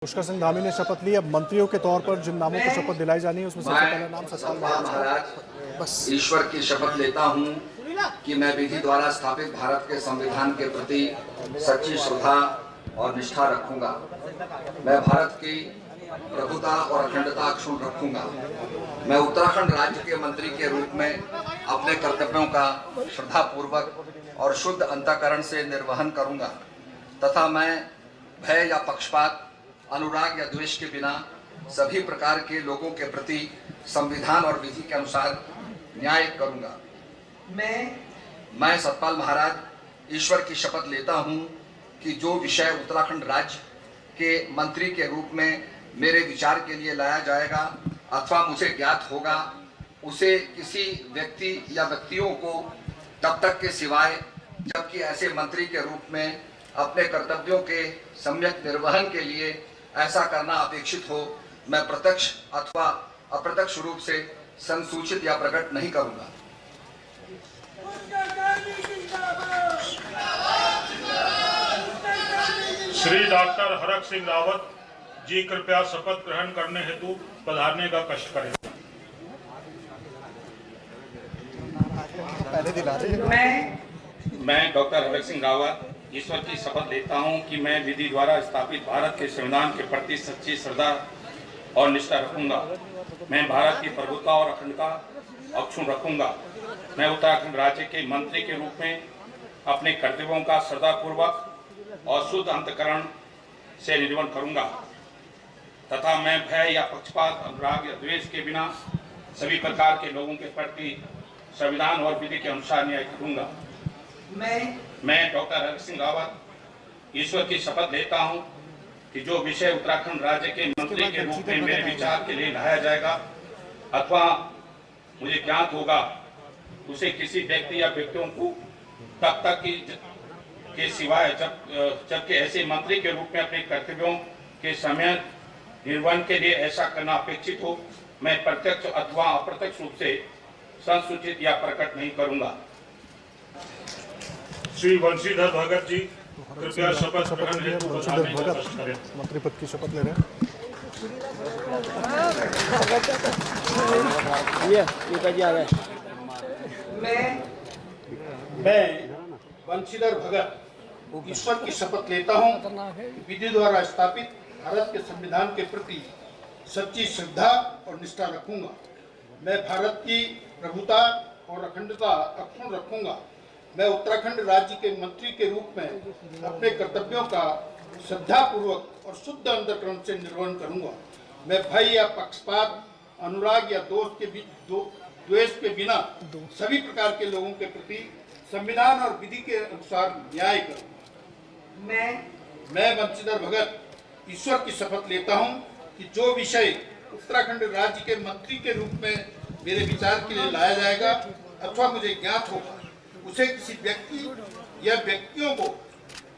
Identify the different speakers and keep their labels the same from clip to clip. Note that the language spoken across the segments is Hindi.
Speaker 1: पुष्कर सिंह धामी ने शपथ ली। अब मंत्रियों के तौर पर जिन नामों को शपथ दिलाई जानी है उसमें सबसे पहला नाम सतपाल महाराज।
Speaker 2: बस ईश्वर की शपथ लेता हूँ कि मैं विधि द्वारा स्थापित भारत के संविधान के प्रति सच्ची श्रद्धा और निष्ठा रखूंगा। मैं भारत की प्रभुता और अखंडता अक्षुण्ण रखूंगा। मैं उत्तराखंड राज्य के मंत्री के रूप में अपने कर्तव्यों का श्रद्धापूर्वक और शुद्ध अंतःकरण से निर्वहन करूंगा तथा मैं भय या पक्षपात, अनुराग या द्वेष के बिना सभी प्रकार के लोगों के प्रति संविधान और विधि के अनुसार न्याय करूंगा। मैं सतपाल महाराज ईश्वर की शपथ लेता हूं कि जो विषय उत्तराखंड राज्य के मंत्री के रूप में मेरे विचार के लिए लाया जाएगा अथवा मुझे ज्ञात होगा, उसे किसी व्यक्ति या व्यक्तियों को तब तक के सिवाय जबकि ऐसे मंत्री के रूप में अपने कर्तव्यों के सम्यक निर्वहन के लिए ऐसा करना अपेक्षित हो, मैं प्रत्यक्ष अथवा अप्रत्यक्ष रूप से संसूचित या प्रकट नहीं करूंगा।
Speaker 3: श्री डॉक्टर हरक सिंह रावत जी कृपया शपथ ग्रहण करने हेतु पधारने का कष्ट करें।
Speaker 4: मैं डॉक्टर हरक सिंह रावत ईश्वर की शपथ लेता हूं कि मैं विधि द्वारा स्थापित भारत के संविधान के प्रति सच्ची श्रद्धा और निष्ठा रखूंगा। मैं भारत की प्रभुता और अखंडता अक्षुण्ण रखूंगा। मैं उत्तराखंड राज्य के मंत्री के रूप में अपने कर्तव्यों का श्रद्धापूर्वक और शुद्ध अंतःकरण से निर्वहन करूंगा तथा मैं भय या पक्षपात, अनुराग या द्वेष के बिना सभी प्रकार के लोगों के प्रति संविधान और विधि के अनुसार न्याय करूंगा। मैं डॉक्टर हरक सिंह रावत ईश्वर की शपथ लेता हूं कि जो विषय उत्तराखंड राज्य के मंत्री के रूप में मेरे विचार के लिए लाया जाएगा अथवा मुझे ज्ञात होगा, उसे किसी व्यक्ति या व्यक्तियों को तब तक के सिवाय जबकि ऐसे मंत्री के रूप में अपने कर्तव्यों के समय निर्वहन के लिए ऐसा करना अपेक्षित हो, मैं प्रत्यक्ष अथवा अप्रत्यक्ष रूप से संसूचित या प्रकट नहीं करूंगा।
Speaker 3: श्री वंशीधर भगत जी कृपया शपथ ग्रहण हेतु पधारने का कष्ट करें।
Speaker 1: मंत्री पद की शपथ ले रहे हैं।
Speaker 5: मैं वंशीधर भगत ईश्वर की शपथ लेता हूं कि विधि द्वारा स्थापित भारत के संविधान के प्रति सच्ची श्रद्धा और निष्ठा रखूंगा। मैं भारत की प्रभुता और अखंडता अक्षुण्ण रखूंगा। मैं उत्तराखंड राज्य के मंत्री के रूप में अपने कर्तव्यों का श्रद्धापूर्वक और शुद्ध अंतःकरण से निर्वहन करूंगा। मैं भय या पक्षपात, अनुराग या द्वेष के बिना सभी प्रकार के लोगों के प्रति संविधान और विधि के अनुसार न्याय करूंगा। मैं वंशीधर भगत ईश्वर की शपथ लेता हूं कि जो विषय उत्तराखंड राज्य के मंत्री के रूप में मेरे विचार के लिए लाया जाएगा अथवा मुझे ज्ञात होगा, उसे किसी व्यक्ति या व्यक्तियों को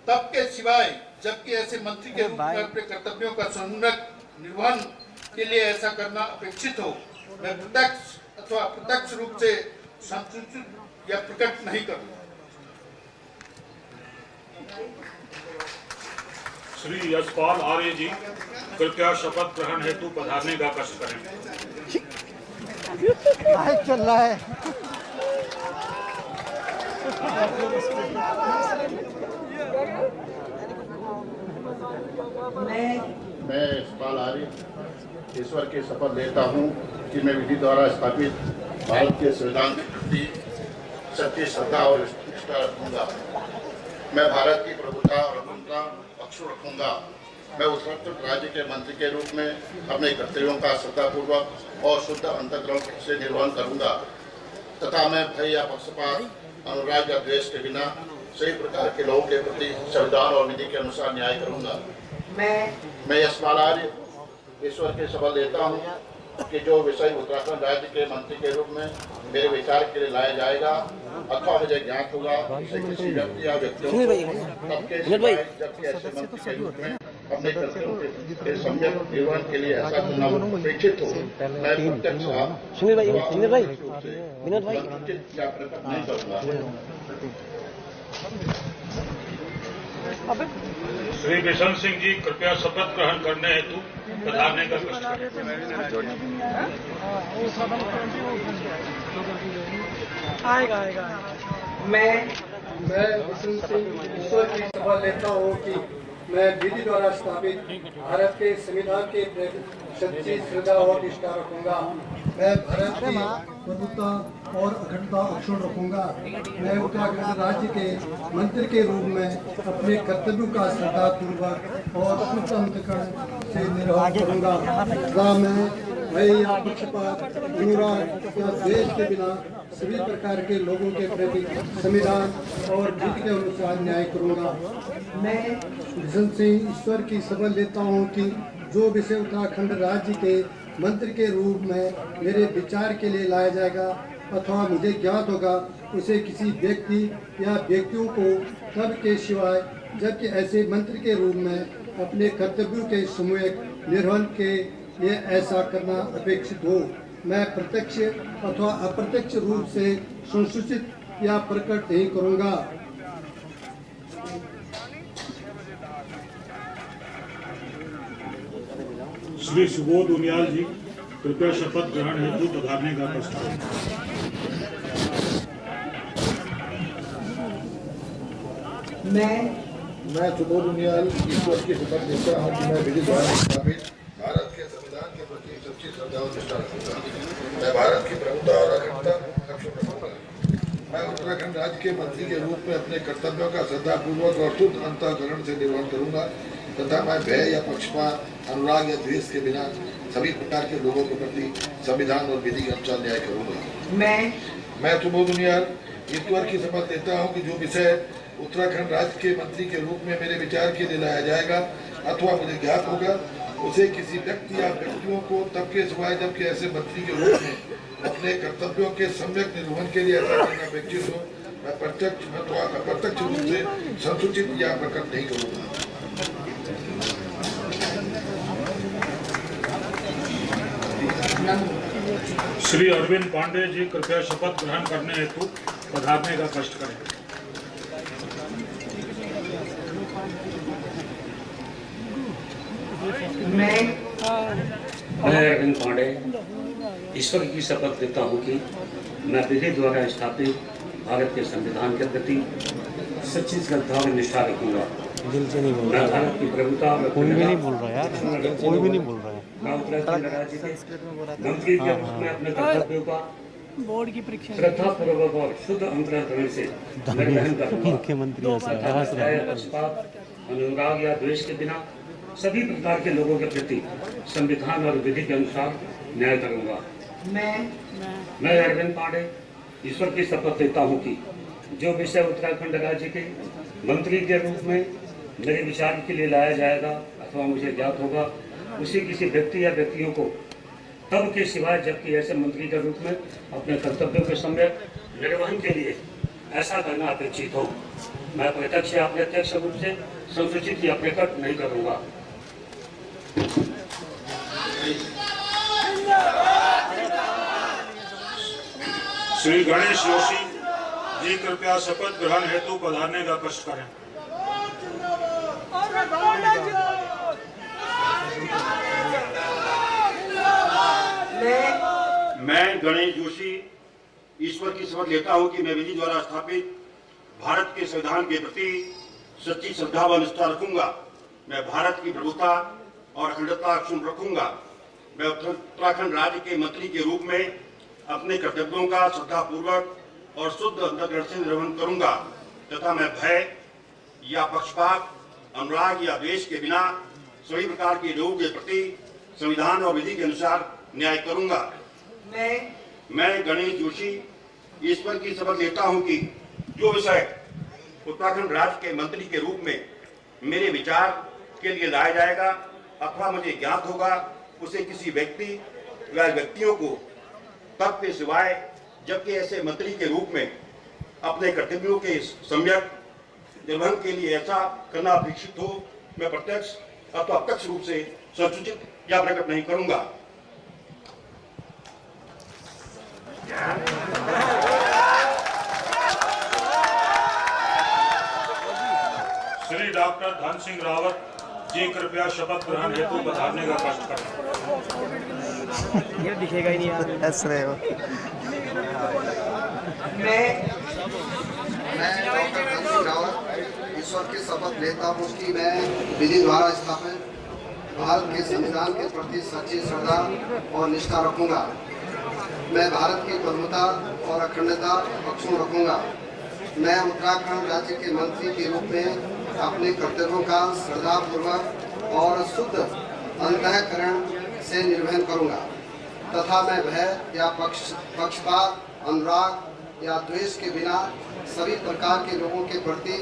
Speaker 5: तब के सिवाय जबकि ऐसे मंत्री के रूप में अपने कर्तव्यों का सम्यक निर्वहन के लिए ऐसा करना अपेक्षित हो, मैं प्रत्यक्ष अथवा अप्रत्यक्ष रूप से संसूचित या प्रकट नहीं करूंगा।
Speaker 3: श्री यशपाल आर्य जी कृपया शपथ ग्रहण हेतु पधारने का कष्ट करें।
Speaker 1: चल रहा है।
Speaker 6: मैं यशपाल आर्य ईश्वर की शपथ लेता हूं कि मैं विधि द्वारा स्थापित भारत के संविधान के प्रति सच्ची श्रद्धा और निष्ठा रखूंगा। मैं भारत की प्रभुता और अखंडता अक्षुण्ण रखूंगा। मैं उत्तराखंड राज्य के मंत्री के रूप में अपने कर्तव्यों का श्रद्धापूर्वक और शुद्ध अंतःकरण से निर्वहन करूंगा तथा मैं भय या पक्षपात, अनुराग या द्वेष के बिना सभी प्रकार के लोगों के प्रति संविधान और विधि के अनुसार न्याय करूंगा। मैं यशपाल आर्य ईश्वर की शपथ लेता हूं कि जो विषय उत्तराखंड राज्य के मंत्री के रूप में मेरे विचार के लिए लाया जाएगा अथवा मुझे ज्ञात होगा, उसे किसी व्यक्ति या व्यक्तियों को तब के सिवाय जबकि ऐसे मंत्री के रूप में अपने कर्तव्यों के सम्यक निर्वहन के लिए ऐसा करना अपेक्षित हो, मैं प्रत्यक्ष या प्रकट नहीं करूंगा।
Speaker 3: श्री बिशन सिंह जी कृपया शपथ ग्रहण करने हेतु पधारने का कष्ट करें।
Speaker 7: मैं बिशन सिंह ईश्वर की शपथ लेता हूँ कि मैं विधि द्वारा स्थापित भारत के संविधान के प्रति सच्ची श्रद्धा और निष्ठा रखूंगा। मैं भारत की प्रभुता और अखंडता अक्षुण्ण रखूंगा। मैं उत्तराखंड राज्य के मंत्री के रूप में अपने कर्तव्यों का श्रद्धापूर्वक और अंतःकरण से निर्वाह करूंगा। तथा मैं भय या पक्षपात, अनुराग या द्वेष के बिना सभी प्रकार के लोगों के प्रति संविधान और विधि के अनुसार न्याय करूंगा। मैं बिशन सिंह ईश्वर की शपथ लेता हूँ कि जो विषय उत्तराखंड राज्य के मंत्री के रूप में मेरे विचार के लिए लाया जाएगा अथवा मुझे ज्ञात होगा, उसे किसी व्यक्ति या व्यक्तियों को तब के सिवाय जबकि ऐसे मंत्री के रूप में अपने कर्तव्यों के सामूहिक निर्वहन के लिए ऐसा करना अपेक्षित हो। मैं प्रत्यक्ष अथवा अप्रत्यक्ष रूप से संसूचित या प्रकट नहीं करूंगा।
Speaker 3: श्री सुबोध उनियाल जी कृपया शपथ ग्रहण हेतु पधारने का कष्ट करें।
Speaker 6: मैं सुबोध उनियाल ईश्वर की शपथ लेता हूँ कि मैं विधि द्वारा स्थापित भारत के संविधान के प्रति सच्ची श्रद्धा और निष्ठा रखूंगा। मैं भारत की प्रभुता और अखंडता अक्षुण्ण रखूंगा। मैं उत्तराखंड राज्य के मंत्री के रूप में अपने कर्तव्यों का श्रद्धापूर्वक और शुद्ध अंतःकरण से निर्वहन करूंगा तथा मैं भय या पक्षपात, अनुराग या द्वेष के बिना सभी प्रकार के लोगों के प्रति संविधान और विधि के अनुसार न्याय करूंगा। मैं सुबोध उनियाल ईश्वर की शपथ लेता हूं कि जो विषय उत्तराखंड राज्य के मंत्री के रूप में मेरे विचार के लिए लाया जाएगा अथवा मुझे ज्ञात होगा, उसे किसी व्यक्ति या व्यक्तियों को तब के सिवाय जबकि ऐसे मंत्री के रूप में अपने कर्तव्यों के सम्यक निर्वहन के लिए ऐसा करना अपेक्षित हो, मैं प्रत्यक्ष अथवा अप्रत्यक्ष रूप से संसूचित या प्रकट नहीं करूँगा।
Speaker 3: श्री अरविंद पांडे जी कृपया शपथ ग्रहण करने हेतु पधारने का कष्ट करें।
Speaker 8: मैं अरविंद पांडे ईश्वर की शपथ लेता हूँ कि मैं विधि द्वारा स्थापित भारत के संविधान के प्रति सच्ची श्रद्धा और निष्ठा रखूंगा।
Speaker 9: दिल से नहीं बोल
Speaker 8: मैं भारत की प्रभुता और
Speaker 9: कोई भी नहीं बोल रहा यार, कोई भी नहीं बोल रहा है।
Speaker 8: मैं उत्तराखंड राज्य के मंत्री के रूप में अपने कर्तव्यों का
Speaker 9: बोर्ड की परीक्षा
Speaker 8: श्रद्धापूर्वक और शुद्ध अंतःकरण से निर्वहन करूंगा।
Speaker 9: मुख्यमंत्री
Speaker 8: पक्षपात, अनुराग या द्वेष के बिना सभी प्रकार के लोगों के प्रति संविधान और विधि के अनुसार न्याय करूंगा। मैं अरविंद पांडे ईश्वर की शपथ लेता हूं कि जो विषय उत्तराखंड राज्य के मंत्री के रूप में मेरे विचार के लिए लाया जाएगा अथवा मुझे ज्ञात होगा, उसी किसी व्यक्ति या व्यक्तियों को तब के सिवाय जबकि ऐसे मंत्री के रूप में अपने कर्तव्यों के सम्यक निर्वहन के लिए ऐसा करना अपेक्षित हो, मैं प्रत्यक्ष या अप्रत्यक्ष रूप से संसूचित या प्रकट नहीं करूंगा।
Speaker 3: श्री गणेश जोशी जी कृपया शपथ ग्रहण हेतु पधारने का कष्ट करें।
Speaker 10: मैं गणेश जोशी ईश्वर की शपथ लेता हूं कि मैं विधि द्वारा स्थापित भारत के संविधान के प्रति सच्ची श्रद्धा व निष्ठा रखूंगा। मैं भारत की प्रभुता और अखंडता अक्षुण्ण रखूंगा। मैं उत्तराखंड राज्य के मंत्री के रूप में अपने कर्तव्यों का श्रद्धापूर्वक और शुद्ध अंतःकरण से निर्वहन करूंगा तथा मैं भय या पक्षपात, अनुराग या द्वेष के बिना सभी प्रकार के लोगों के प्रति संविधान और विधि के अनुसार न्याय करूंगा। मैं गणेश जोशी ईश्वर की शपथ लेता हूं कि जो विषय उत्तराखंड राज्य के मंत्री के रूप में मेरे विचार के लिए लाया जाएगा अथवा मुझे ज्ञात होगा, उसे किसी व्यक्ति या व्यक्तियों को तब के सिवाय जबकि ऐसे मंत्री के रूप में अपने कर्तव्यों के सम्यक निर्वहन के लिए ऐसा करना अपेक्षित हो, मैं प्रत्यक्ष अथवा अप्रत्यक्ष रूप से संसूचित या प्रकट नहीं करूंगा।
Speaker 3: श्री डॉक्टर डॉक्टर धन सिंह रावत जी कृपया शपथ ग्रहण हेतु पधारने का कष्ट करें।
Speaker 9: ये दिखेगा ही नहीं यार, हंस रहे हो।
Speaker 2: मैं डॉक्टर धन सिंह रावत ईश्वर की शपथ लेता हूँ कि मैं विधि द्वारा स्थापित भारत के संविधान के प्रति सच्ची श्रद्धा और निष्ठा रखूंगा। मैं भारत की प्रभुता और अखंडता अक्षुण्ण रखूंगा। मैं उत्तराखंड राज्य के मंत्री के रूप में अपने कर्तव्यों का श्रद्धापूर्वक और शुद्ध अंतःकरण से निर्वहन करूंगा तथा मैं भय या पक्षपात, अनुराग या द्वेष के बिना सभी प्रकार के लोगों के प्रति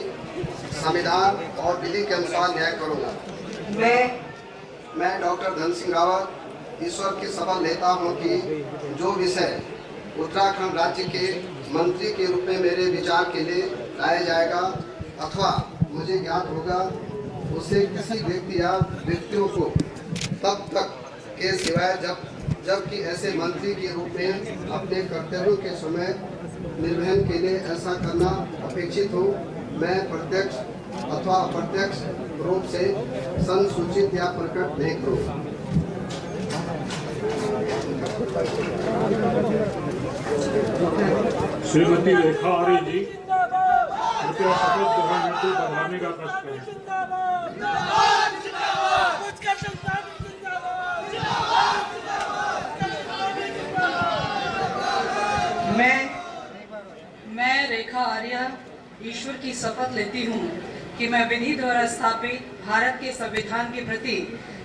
Speaker 2: संविधान और विधि के अनुसार न्याय करूंगा। मैं डॉक्टर धन सिंह रावत ईश्वर की शपथ लेता हूं कि जो विषय उत्तराखंड राज्य के मंत्री के रूप में मेरे विचार के लिए लाया जाएगा अथवा मुझे ज्ञात होगा उसे किसी व्यक्ति या व्यक्तियों को तब तक के सिवाय जबकि ऐसे मंत्री के रूप में अपने कर्तव्यों के समय निर्वहन के लिए ऐसा करना अपेक्षित हो, मैं प्रत्यक्ष अथवा अप्रत्यक्ष रूप से संसूचित या प्रकट नहीं करूँगा।
Speaker 3: श्रीमती रेखा आर्य जी कृपया शपथ ग्रहण हेतु पधारने का कष्ट करें।
Speaker 11: मैं रेखा आर्य ईश्वर की शपथ लेती हूँ कि मैं विधि द्वारा स्थापित भारत के संविधान के प्रति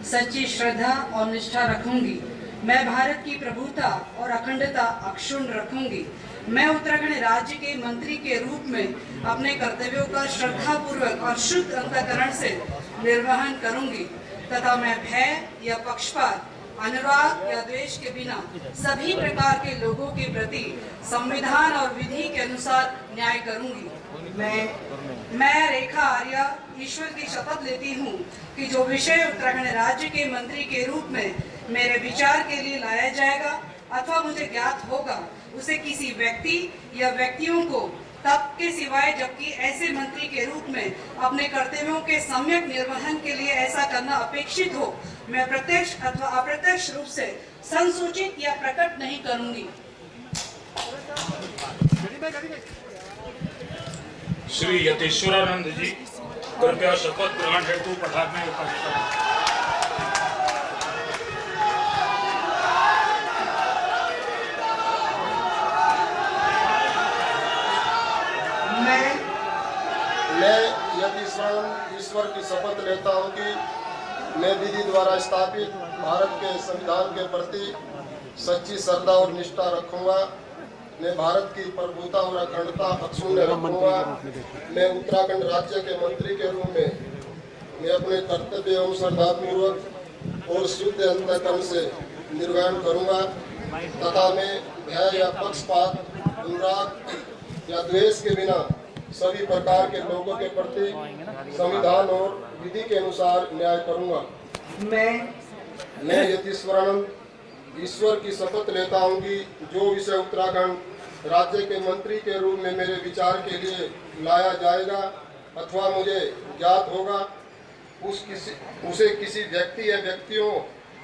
Speaker 11: सच्ची श्रद्धा और निष्ठा रखूंगी। मैं भारत की प्रभुता और अखंडता अक्षुण्ण रखूंगी। मैं उत्तराखंड राज्य के मंत्री के रूप में अपने कर्तव्यों का श्रद्धापूर्वक और शुद्ध अंतःकरण से निर्वहन करूंगी तथा मैं भय या पक्षपात, अनुराग या द्वेष के बिना सभी प्रकार के लोगों के प्रति संविधान और विधि के अनुसार न्याय करूंगी। मैं रेखा आर्य ईश्वर की शपथ लेती हूँ कि जो विषय उत्तराखंड राज्य के मंत्री के रूप में मेरे विचार के लिए लाया जाएगा अथवा मुझे ज्ञात होगा उसे किसी व्यक्ति या व्यक्तियों को तब के सिवाय जबकि ऐसे मंत्री के रूप में अपने कर्तव्यों के सम्यक निर्वहन के लिए ऐसा करना अपेक्षित हो, मैं प्रत्यक्ष अथवा अप्रत्यक्ष रूप से संसूचित या प्रकट नहीं करूंगी।
Speaker 3: श्री यतीश्वरानंद जी कृपया शपथ ग्रहण हेतु पधारने का कष्ट करें।
Speaker 6: मैं ईश्वर की शपथ लेता हूं कि मैं विधि द्वारा स्थापित भारत के संविधान के प्रति सच्ची श्रद्धा और निष्ठा रखूंगा। मैं भारत की प्रभुता और अखंडता अक्षुण्ण रखूंगा। मैं उत्तराखंड राज्य के मंत्री के रूप में मैं अपने कर्तव्य एवं श्रद्धापूर्वक और शुद्ध अंतःकरण से निर्वहन करूंगा तथा मैं भय या पक्षपात, अनुराग या द्वेष के बिना सभी प्रकार के लोगों के प्रति संविधान और विधि के अनुसार न्याय करूंगा। मैं यतीश्वरानंद ईश्वर की शपथ लेता हूं कि जो विषय उत्तराखंड राज्य के मंत्री के रूप में मेरे विचार के लिए लाया जाएगा अथवा मुझे ज्ञात होगा उसे किसी व्यक्ति या व्यक्तियों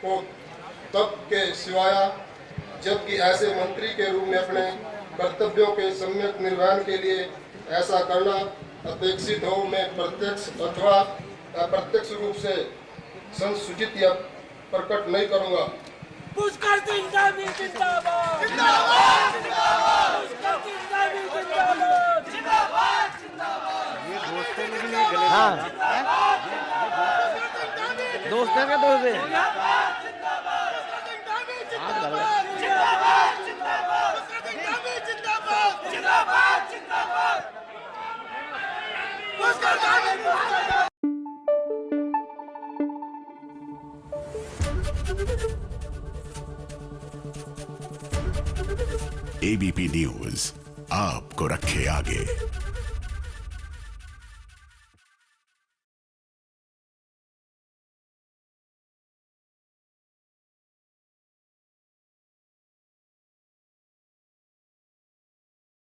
Speaker 6: को तब के सिवाय जबकि ऐसे मंत्री के रूप में अपने कर्तव्यों के सम्यक निर्वहन के लिए ऐसा करना अपेक्षित हो, मैं प्रत्यक्ष अथवा अप्रत्यक्ष रूप से संसूचित या प्रकट नहीं करूंगा।
Speaker 12: पुष्कर सिंह जिंदाबाद जिंदाबाद जिंदाबाद पुष्कर सिंह जिंदाबाद जिंदाबाद जिंदाबाद ये दोस्तों में भी नहीं गले हां दोस्त है क्या दोस्त है जिंदाबाद जिंदाबाद जिंदाबाद जिंदाबाद जिंदाबाद जिंदाबाद जिंदाबाद जिंदाबाद पुष्कर जिंदाबाद।
Speaker 13: एबीपी न्यूज आपको रखे आगे।